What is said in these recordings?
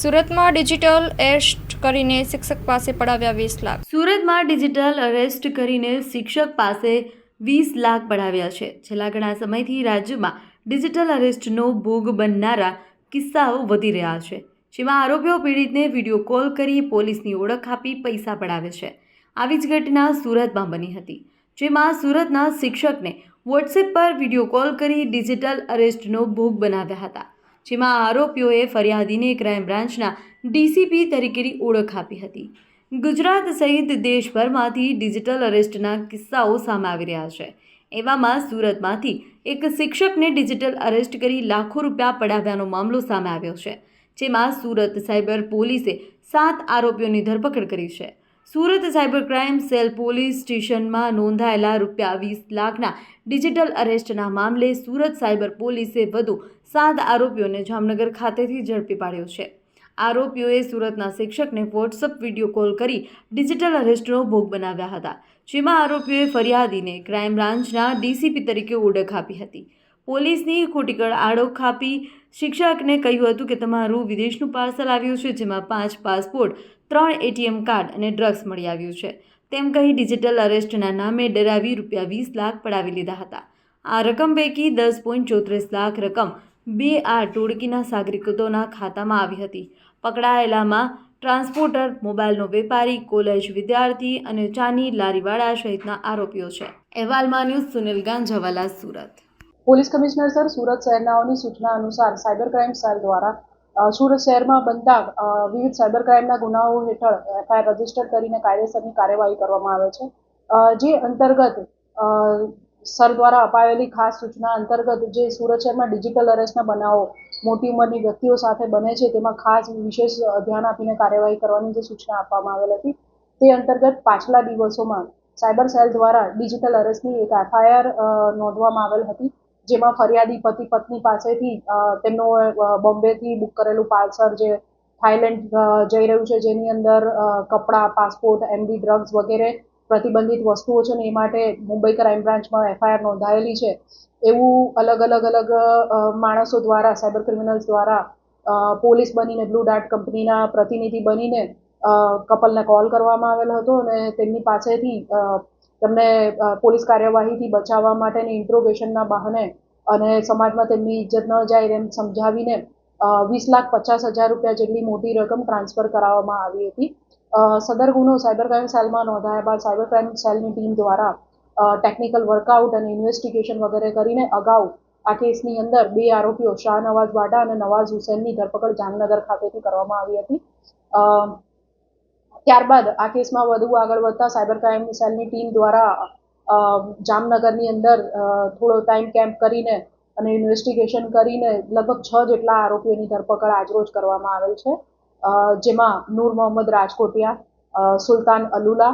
સુરતમાં digital arrest કરીને શિક્ષક પાસે પડાવ્યા 20 લાખ. સુરતમાં ડિજિટલ અરેસ્ટ કરીને શિક્ષક પાસે 20 લાખ પડાવ્યા છે. છેલ્લા ઘણા સમયથી રાજ્યમાં ડિજિટલ અરેસ્ટનો ભોગ બનનારા કિસ્સાઓ વધી રહ્યા છે, જેમાં આરોપીઓ પીડિતને વિડીયો કોલ કરી પોલીસની ઓળખ આપી પૈસા પડાવે છે. આવી જ ઘટના સુરતમાં બની હતી, જેમાં સુરતના શિક્ષકને વોટ્સએપ પર વિડીયો કોલ કરી ડિજિટલ અરેસ્ટનો ભોગ બનાવ્યા હતા, જેમાં આરોપીઓએ ફરિયાદીને ક્રાઇમ બ્રાન્ચના ડીસીપી તરીકેની ઓળખ આપી હતી. ગુજરાત સહિત દેશભરમાંથી ડિજિટલ અરેસ્ટના કિસ્સાઓ સામે આવી રહ્યા છે. એવામાં સુરતમાંથી એક શિક્ષકને ડિજિટલ અરેસ્ટ કરી લાખો રૂપિયા પડાવ્યાનો મામલો સામે આવ્યો છે, જેમાં સુરત સાયબર પોલીસે 7 આરોપીઓની ધરપકડ કરી છે. Surat cyber crime cell police સ્ટેશનમાં નોંધાયેલા ₹20 લાખના ડિજિટલ અરેસ્ટના મામલે સુરત સાયબર પોલીસે વધુ 7 આરોપીઓને જામનગર ખાતેથી ઝડપી પાડ્યો છે. આરોપીઓએ સુરતના શિક્ષકને વોટ્સઅપ વિડીયો કોલ કરી ડિજિટલ અરેસ્ટનો ભોગ બનાવ્યા હતા, જેમાં આરોપીઓએ ફરિયાદીને ક્રાઇમ બ્રાન્ચના ડીસીપી તરીકે ઓળખ આપી હતી. પોલીસની ખોટી આડોખ આપી શિક્ષકને કહ્યું હતું કે તમારું વિદેશનું પાર્સલ આવ્યું છે, જેમાં 5 પાસપોર્ટ, 3 એટીએમ કાર્ડ અને ડ્રગ્સ મળી આવ્યું છે, તેમ કહી ડિજિટલ અરેસ્ટના નામે ડરાવી ₹20 લાખ પડાવી લીધા હતા. આ રકમ પૈકી 10.34 લાખ રકમ 2 આ ટોળકીના સાગરિકોના ખાતામાં આવી હતી. પકડાયેલામાં ટ્રાન્સપોર્ટર, મોબાઈલનો વેપારી, કોલેજ વિદ્યાર્થી અને ચાની લારીવાળા સહિતના આરોપીઓ છે. અહેવાલમાં news Sunil Ganjawala, Surat. Police commissioner sir Surat શહેરનાઓની સૂચના અનુસાર સાયબર ક્રાઇમ સેલ દ્વારા સુરત શહેરમાં બનતા વિવિધ સાયબર ક્રાઇમના ગુનાઓ હેઠળ એફઆઈઆર રજીસ્ટર કરીને કાયદેસરની કાર્યવાહી કરવામાં આવે છે. જે અંતર્ગત સર દ્વારા અપાયેલી ખાસ સૂચના અંતર્ગત જે સુરત શહેરમાં ડિજિટલ અરેસ્ટના બનાવો મોટી ઉંમરની વ્યક્તિઓ સાથે બને છે, તેમાં ખાસ વિશેષ ધ્યાન આપીને કાર્યવાહી કરવાની જે સૂચના આપવામાં આવેલ હતી, તે અંતર્ગત પાછલા દિવસોમાં સાયબર સેલ દ્વારા ડિજિટલ અરેસ્ટની એક એફઆઈઆર નોંધવામાં આવેલ હતી, જેમાં ફરિયાદી પતિ પત્ની પાસેથી તેમનું બોમ્બેથી બુક કરેલું પાર્સલ જે થાઈલેન્ડ જઈ રહ્યું છે, જેની અંદર કપડાં, પાસપોર્ટ, એમડી ડ્રગ્સ વગેરે પ્રતિબંધિત વસ્તુઓ છે ને એ માટે મુંબઈ ક્રાઇમ બ્રાન્ચમાં એફઆઈઆર નોંધાયેલી છે. એવું અલગ માણસો દ્વારા, સાયબર ક્રિમિનલ્સ દ્વારા પોલીસ બનીને, બ્લુ ડાર્ટ કંપનીના પ્રતિનિધિ બનીને કપલને કોલ કરવામાં આવેલો હતો અને તેમની પાસેથી તેમને પોલીસ કાર્યવાહીથી બચાવવા માટેની ઇન્ટ્રોગેશનના બહાને અને સમાજમાં તેમની ઇજ્જત ન જાય એમ સમજાવીને ₹20,50,000 જેટલી મોટી રકમ ટ્રાન્સફર કરાવવામાં આવી હતી. સદર ગુનો સાયબર ક્રાઇમ સેલમાં નોંધાયા બાદ સાયબર ક્રાઇમ સેલની ટીમ દ્વારા ટેકનિકલ વર્કઆઉટ અને ઇન્વેસ્ટિગેશન વગેરે કરીને અગાઉ આ કેસની અંદર 2 આરોપીઓ શાહનવાઝ વાડા અને નવાઝ હુસૈનની ધરપકડ જામનગર ખાતેથી કરવામાં આવી હતી. ત્યારબાદ આ કેસમાં વધુ આગળ વધતા સાયબર ક્રાઇમ સેલની ટીમ દ્વારા જામનગરની અંદર થોડો ટાઈમ કેમ્પ કરીને અને ઇન્વેસ્ટિગેશન કરીને લગભગ 6 જેટલા આરોપીઓની ધરપકડ આજરોજ કરવામાં આવેલ છે, જેમાં નૂર મોહમ્મદ રાજકોટિયા, સુલતાન અલુલા,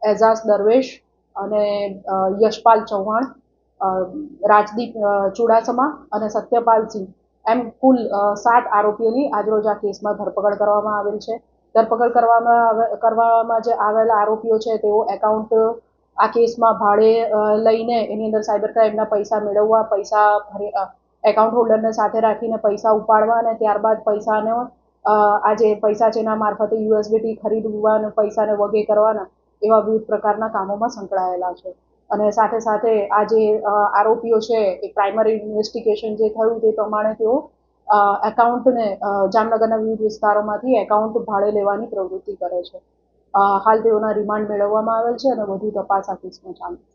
એઝાઝ દરવેશ અને યશપાલ ચૌહાણ, રાજદીપ ચુડાસમા અને સત્યપાલસિંહ એમ કુલ 7 આરોપીઓની આજરોજ આ કેસમાં ધરપકડ કરવામાં આવેલ છે. ધરપકડ કરવામાં જે આવેલા આરોપીઓ છે, તેઓ એકાઉન્ટ આ કેસમાં ભાડે લઈને એની અંદર સાયબર ક્રાઇમના પૈસા મેળવવા, પૈસા એકાઉન્ટ હોલ્ડરને સાથે રાખીને પૈસા ઉપાડવા અને ત્યારબાદ પૈસાનો આ જે પૈસા છે એના મારફતે યુએસબીટી ખરીદવા અને પૈસાને વગે કરવાના એવા વિવિધ પ્રકારના કામોમાં સંકળાયેલા છે. અને સાથે સાથે આ જે આરોપીઓ છે એ પ્રાઇમરી ઇન્વેસ્ટિગેશન જે થયું તે પ્રમાણે તેઓ એકાઉન્ટને જામનગરના વિવિધ વિસ્તારોમાંથી એકાઉન્ટ ભાડે લેવાની પ્રવૃત્તિ કરે છે. હાલ તેઓના રિમાન્ડ મેળવવામાં આવેલ છે અને વધુ તપાસ આ કેસમાં ચાલુ છે.